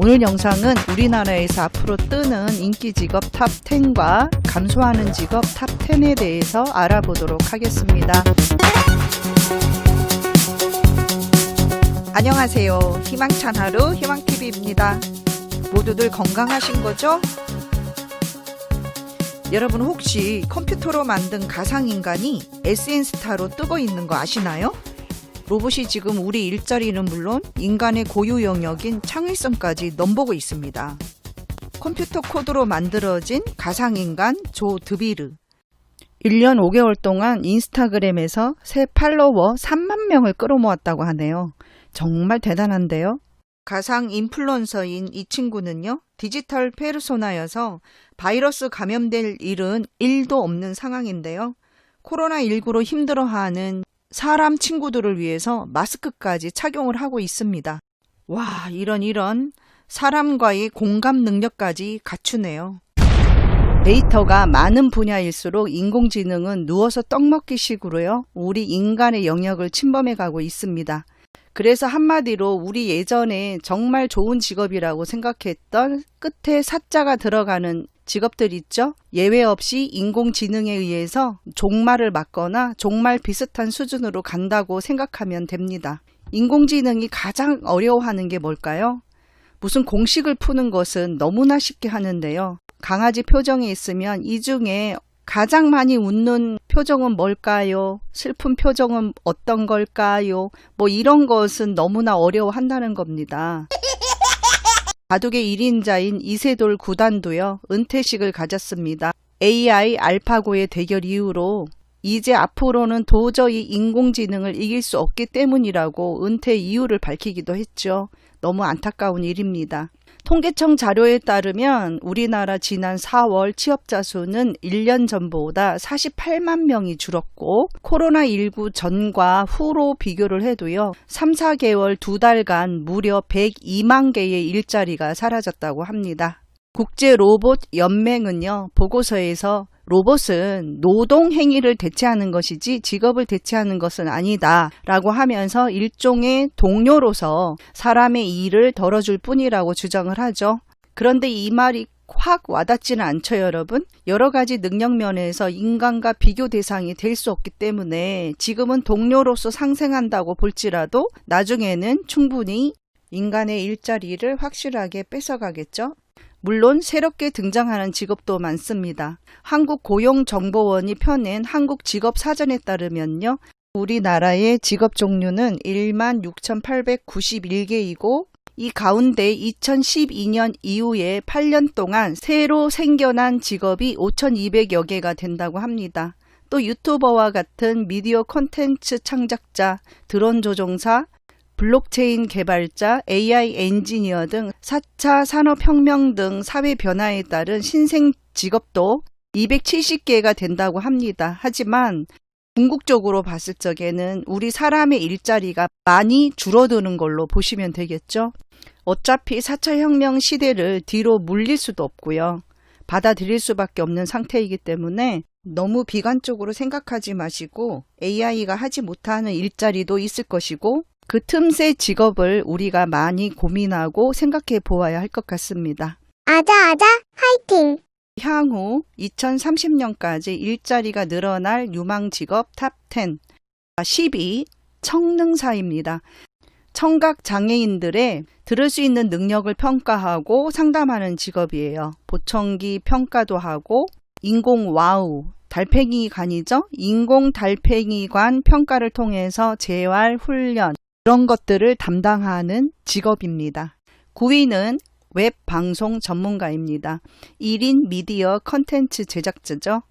오늘 영상은 우리나라에서 앞으로 뜨는 인기 직업 탑10과 감소하는 직업 탑10에 대해서 알아보도록 하겠습니다. 안녕하세요. 희망찬 하루 희망TV입니다. 모두들 건강하신 거죠? 여러분 혹시 컴퓨터로 만든 가상인간이 SN스타로 뜨고 있는 거 아시나요? 로봇이 지금 우리 일자리는 물론 인간의 고유 영역인 창의성까지 넘보고 있습니다. 컴퓨터 코드로 만들어진 가상인간 조 드비르. 1년 5개월 동안 인스타그램에서 새 팔로워 3만 명을 끌어모았다고 하네요. 정말 대단한데요. 가상 인플루언서인 이 친구는요, 디지털 페르소나여서 바이러스 감염될 일은 1도 없는 상황인데요. 코로나19로 힘들어하는 사람 친구들을 위해서 마스크까지 착용을 하고 있습니다. 와, 이런 사람과의 공감 능력까지 갖추네요. 데이터가 많은 분야일수록 인공지능은 누워서 떡먹기 식으로요, 우리 인간의 영역을 침범해 가고 있습니다. 그래서 한마디로 우리 예전에 정말 좋은 직업이라고 생각했던 끝에 사자가 들어가는 직업들 있죠? 예외 없이 인공지능에 의해서 종말을 맞거나 종말 비슷한 수준으로 간다고 생각하면 됩니다. 인공지능이 가장 어려워하는 게 뭘까요? 무슨 공식을 푸는 것은 너무나 쉽게 하는데요. 강아지 표정에 있으면 이 중에 가장 많이 웃는 표정은 뭘까요? 슬픈 표정은 어떤 걸까요? 이런 것은 너무나 어려워한다는 겁니다. 바둑의 1인자인 이세돌 구단도요, 은퇴식을 가졌습니다. AI 알파고의 대결 이후로 이제 앞으로는 도저히 인공지능을 이길 수 없기 때문이라고 은퇴 이유를 밝히기도 했죠. 너무 안타까운 일입니다. 통계청 자료에 따르면 우리나라 지난 4월 취업자 수는 1년 전보다 48만 명이 줄었고 코로나19 전과 후로 비교를 해도요 3, 4개월 2달간 무려 102만 개의 일자리가 사라졌다고 합니다. 국제로봇연맹은요 보고서에서 로봇은 노동 행위를 대체하는 것이지 직업을 대체하는 것은 아니다 라고 하면서 일종의 동료로서 사람의 일을 덜어줄 뿐이라고 주장을 하죠. 그런데 이 말이 확 와닿지는 않죠, 여러분. 여러 가지 능력 면에서 인간과 비교 대상이 될 수 없기 때문에 지금은 동료로서 상생한다고 볼지라도 나중에는 충분히 인간의 일자리를 확실하게 뺏어가겠죠. 물론 새롭게 등장하는 직업도 많습니다. 한국고용정보원이 펴낸 한국직업사전에 따르면요. 우리나라의 직업 종류는 16,891개이고 이 가운데 2012년 이후에 8년 동안 새로 생겨난 직업이 5,200여 개가 된다고 합니다. 또 유튜버와 같은 미디어 콘텐츠 창작자, 드론 조종사, 블록체인 개발자, AI 엔지니어 등 4차 산업혁명 등 사회 변화에 따른 신생 직업도 270개가 된다고 합니다. 하지만 궁극적으로 봤을 적에는 우리 사람의 일자리가 많이 줄어드는 걸로 보시면 되겠죠. 어차피 4차 혁명 시대를 뒤로 물릴 수도 없고요. 받아들일 수밖에 없는 상태이기 때문에 너무 비관적으로 생각하지 마시고 AI가 하지 못하는 일자리도 있을 것이고 그 틈새 직업을 우리가 많이 고민하고 생각해 보아야 할 것 같습니다. 아자 화이팅! 향후 2030년까지 일자리가 늘어날 유망 직업 탑10 10위 청능사입니다. 청각 장애인들의 들을 수 있는 능력을 평가하고 상담하는 직업이에요. 보청기 평가도 하고 인공 와우 달팽이관이죠. 인공 달팽이관 평가를 통해서 재활 훈련 그런 것들을 담당하는 직업입니다. 9위는 웹방송 전문가입니다. 1인 미디어 컨텐츠 제작자죠.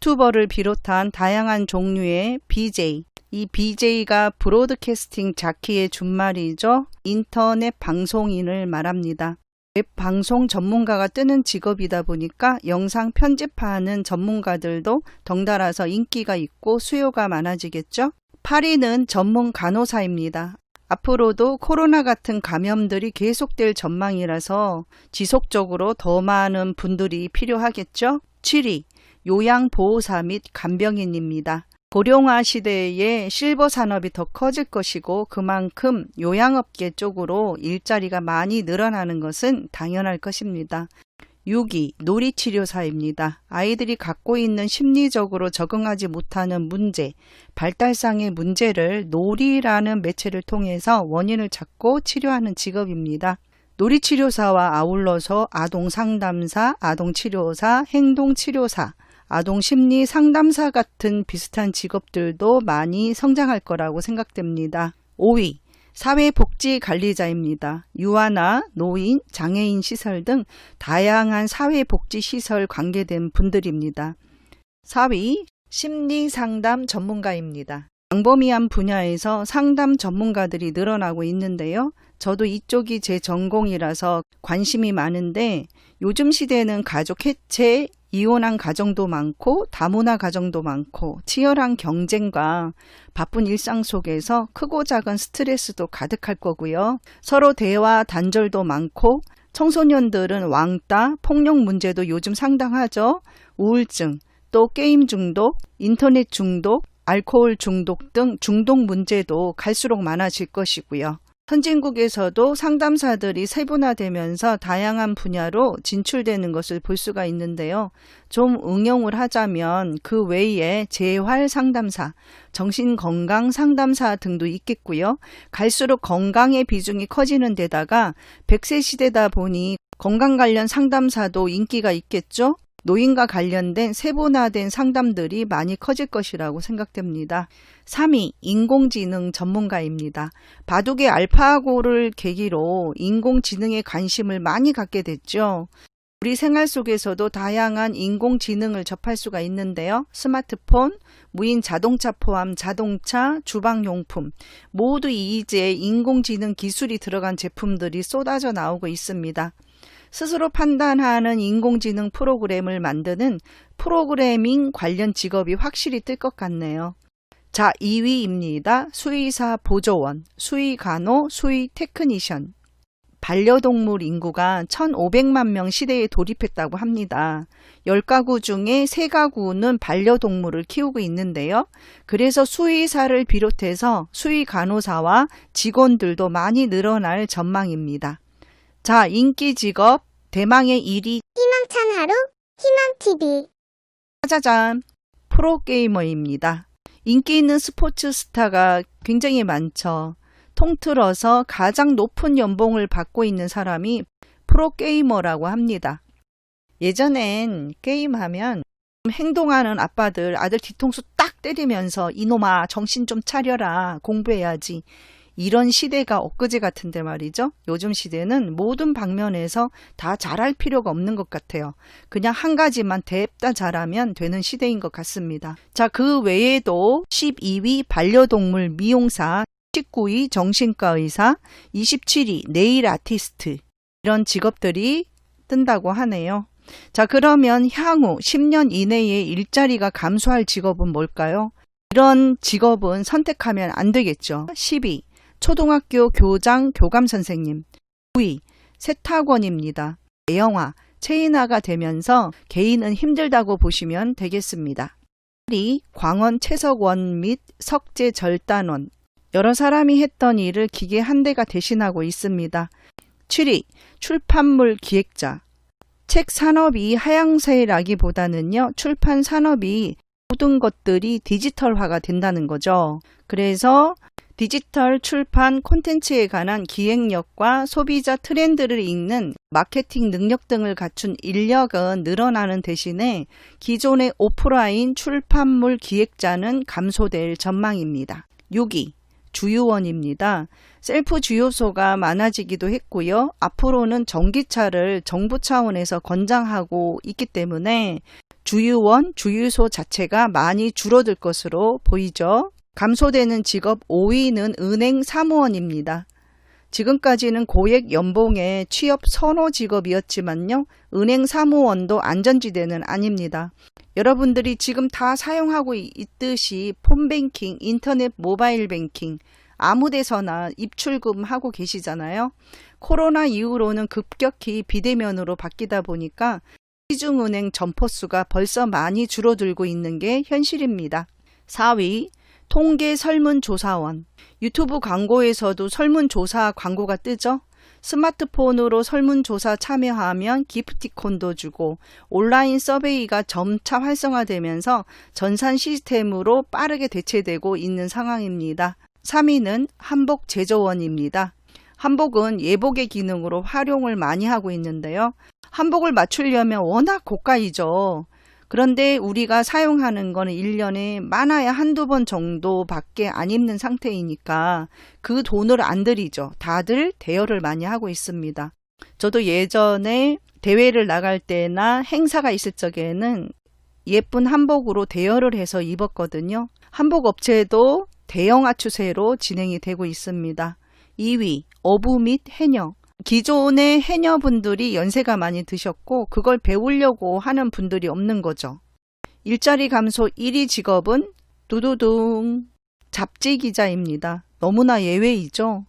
유튜버를 비롯한 다양한 종류의 BJ, 이 BJ가 브로드캐스팅 자키의 준말이죠. 인터넷 방송인을 말합니다. 웹방송 전문가가 뜨는 직업이다 보니까 영상 편집하는 전문가들도 덩달아서 인기가 있고 수요가 많아지겠죠. 8위는 전문 간호사입니다. 앞으로도 코로나 같은 감염들이 계속될 전망이라서 지속적으로 더 많은 분들이 필요하겠죠. 7위 요양보호사 및 간병인입니다. 고령화 시대에 실버 산업이 더 커질 것이고 그만큼 요양업계 쪽으로 일자리가 많이 늘어나는 것은 당연할 것입니다. 6위 놀이치료사입니다. 아이들이 갖고 있는 심리적으로 적응하지 못하는 문제, 발달상의 문제를 놀이라는 매체를 통해서 원인을 찾고 치료하는 직업입니다. 놀이치료사와 아울러서 아동상담사, 아동치료사, 행동치료사, 아동심리상담사 같은 비슷한 직업들도 많이 성장할 거라고 생각됩니다. 5위 사회복지관리자입니다. 유아나 노인, 장애인 시설 등 다양한 사회복지시설 관계된 분들입니다. 4위 심리상담 전문가입니다. 광범위한 분야에서 상담 전문가들이 늘어나고 있는데요. 저도 이쪽이 제 전공이라서 관심이 많은데 요즘 시대는 가족 해체, 이혼한 가정도 많고 다문화 가정도 많고 치열한 경쟁과 바쁜 일상 속에서 크고 작은 스트레스도 가득할 거고요. 서로 대화 단절도 많고 청소년들은 왕따, 폭력 문제도 요즘 상당하죠. 우울증, 또 게임 중독, 인터넷 중독, 알코올 중독 등 중독 문제도 갈수록 많아질 것이고요. 선진국에서도 상담사들이 세분화되면서 다양한 분야로 진출되는 것을 볼 수가 있는데요. 좀 응용을 하자면 그 외에 재활 상담사, 정신건강 상담사 등도 있겠고요. 갈수록 건강의 비중이 커지는 데다가 100세 시대다 보니 건강 관련 상담사도 인기가 있겠죠. 노인과 관련된 세분화된 상담들이 많이 커질 것이라고 생각됩니다. 3위 인공지능 전문가입니다. 바둑의 알파고를 계기로 인공지능에 관심을 많이 갖게 됐죠. 우리 생활 속에서도 다양한 인공지능을 접할 수가 있는데요. 스마트폰, 무인 자동차 포함 자동차, 주방용품 모두 이제 인공지능 기술이 들어간 제품들이 쏟아져 나오고 있습니다. 스스로 판단하는 인공지능 프로그램을 만드는 프로그래밍 관련 직업이 확실히 뜰 것 같네요. 자, 2위입니다. 수의사 보조원, 수의간호, 수의테크니션. 반려동물 인구가 1,500만 명 시대에 돌입했다고 합니다. 10가구 중에 3가구는 반려동물을 키우고 있는데요. 그래서 수의사를 비롯해서 수의간호사와 직원들도 많이 늘어날 전망입니다. 자, 인기 직업 대망의 1위 희망찬 하루 희망TV. 짜자잔 프로게이머입니다. 인기 있는 스포츠 스타가 굉장히 많죠. 통틀어서 가장 높은 연봉을 받고 있는 사람이 프로게이머라고 합니다. 예전엔 게임하면 행동하는 아빠들 아들 뒤통수 딱 때리면서 이놈아 정신 좀 차려라 공부해야지 이런 시대가 엊그제 같은데 말이죠. 요즘 시대는 모든 방면에서 다 잘할 필요가 없는 것 같아요. 그냥 한 가지만 냅다 잘하면 되는 시대인 것 같습니다. 자, 그 외에도 12위 반려동물 미용사, 19위 정신과 의사, 27위 네일 아티스트 이런 직업들이 뜬다고 하네요. 자, 그러면 향후 10년 이내에 일자리가 감소할 직업은 뭘까요? 이런 직업은 선택하면 안 되겠죠. 10위 초등학교 교장 교감 선생님, 9위 세탁원입니다. 대형화, 체인화가 되면서 개인은 힘들다고 보시면 되겠습니다. 8위 광원 채석원 및 석재 절단원, 여러 사람이 했던 일을 기계 한 대가 대신하고 있습니다. 7위 출판물 기획자, 책 산업이 하향세라기보다는요, 출판 산업이 모든 것들이 디지털화가 된다는 거죠. 그래서 디지털 출판 콘텐츠에 관한 기획력과 소비자 트렌드를 읽는 마케팅 능력 등을 갖춘 인력은 늘어나는 대신에 기존의 오프라인 출판물 기획자는 감소될 전망입니다. 6위 주유원입니다. 셀프 주유소가 많아지기도 했고요. 앞으로는 전기차를 정부 차원에서 권장하고 있기 때문에 주유원, 주유소 자체가 많이 줄어들 것으로 보이죠. 감소되는 직업 5위는 은행 사무원입니다. 지금까지는 고액 연봉의 취업 선호 직업이었지만요. 은행 사무원도 안전지대는 아닙니다. 여러분들이 지금 다 사용하고 있듯이 폰뱅킹, 인터넷 모바일 뱅킹 아무 데서나 입출금하고 계시잖아요. 코로나 이후로는 급격히 비대면으로 바뀌다 보니까 시중은행 점포수가 벌써 많이 줄어들고 있는 게 현실입니다. 4위, 통계 설문조사원. 유튜브 광고에서도 설문조사 광고가 뜨죠. 스마트폰으로 설문조사 참여하면 기프티콘도 주고 온라인 서베이가 점차 활성화되면서 전산 시스템으로 빠르게 대체되고 있는 상황입니다. 3위는 한복 제조원입니다. 한복은 예복의 기능으로 활용을 많이 하고 있는데요. 한복을 맞추려면 워낙 고가이죠. 그런데 우리가 사용하는 거는 1년에 많아야 한두 번 정도밖에 안 입는 상태이니까 그 돈을 안 들이죠. 다들 대여를 많이 하고 있습니다. 저도 예전에 대회를 나갈 때나 행사가 있을 적에는 예쁜 한복으로 대여를 해서 입었거든요. 한복 업체도 대형화 추세로 진행이 되고 있습니다. 2위, 어부 및 해녀. 기존의 해녀분들이 연세가 많이 드셨고 그걸 배우려고 하는 분들이 없는 거죠. 일자리 감소 1위 직업은 두두둥 잡지 기자입니다. 너무나 예외이죠.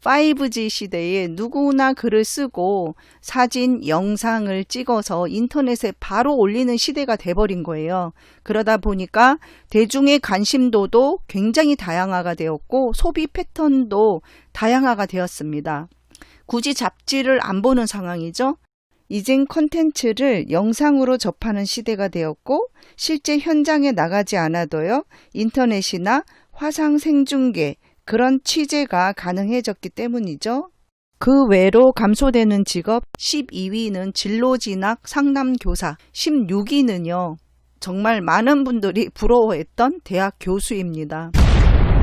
5G 시대에 누구나 글을 쓰고 사진, 영상을 찍어서 인터넷에 바로 올리는 시대가 돼버린 거예요. 그러다 보니까 대중의 관심도도 굉장히 다양화가 되었고 소비 패턴도 다양화가 되었습니다. 굳이 잡지를 안 보는 상황이죠. 이젠 콘텐츠를 영상으로 접하는 시대가 되었고 실제 현장에 나가지 않아도요. 인터넷이나 화상 생중계 그런 취재가 가능해졌기 때문이죠. 그 외로 감소되는 직업 12위는 진로진학 상담교사, 16위는요. 정말 많은 분들이 부러워했던 대학 교수입니다.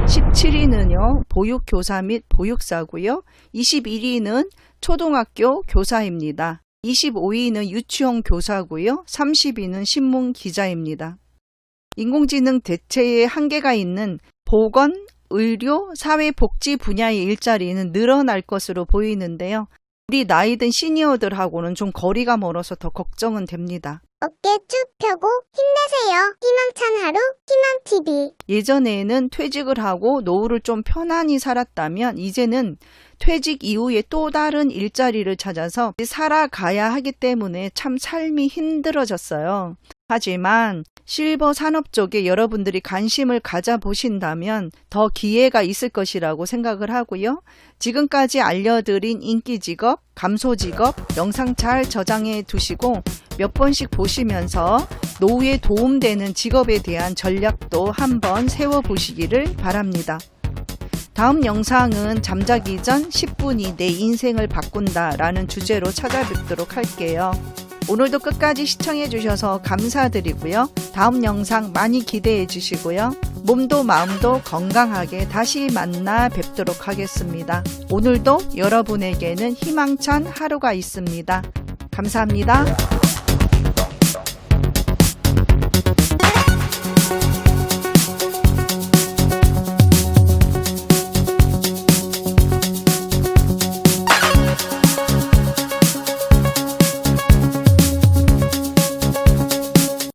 17위는요. 보육교사 및 보육사고요. 21위는 초등학교 교사입니다. 25위는 유치원 교사고요. 30위는 신문 기자입니다. 인공지능 대체에 한계가 있는 보건, 의료, 사회복지 분야의 일자리는 늘어날 것으로 보이는데요. 우리 나이 든 시니어들하고는 좀 거리가 멀어서 더 걱정은 됩니다. 어깨 쭉 펴고 힘내세요. 희망찬 하루 희망TV. 예전에는 퇴직을 하고 노후를 좀 편안히 살았다면 이제는 퇴직 이후에 또 다른 일자리를 찾아서 살아가야 하기 때문에 참 삶이 힘들어졌어요. 하지만 실버 산업 쪽에 여러분들이 관심을 가져보신다면 더 기회가 있을 것이라고 생각을 하고요. 지금까지 알려드린 인기 직업, 감소 직업 영상 잘 저장해 두시고 몇 번씩 보시면서 노후에 도움되는 직업에 대한 전략도 한번 세워보시기를 바랍니다. 다음 영상은 잠자기 전 10분이 내 인생을 바꾼다 라는 주제로 찾아뵙도록 할게요. 오늘도 끝까지 시청해 주셔서 감사드리고요. 다음 영상 많이 기대해 주시고요. 몸도 마음도 건강하게 다시 만나 뵙도록 하겠습니다. 오늘도 여러분에게는 희망찬 하루가 있습니다. 감사합니다.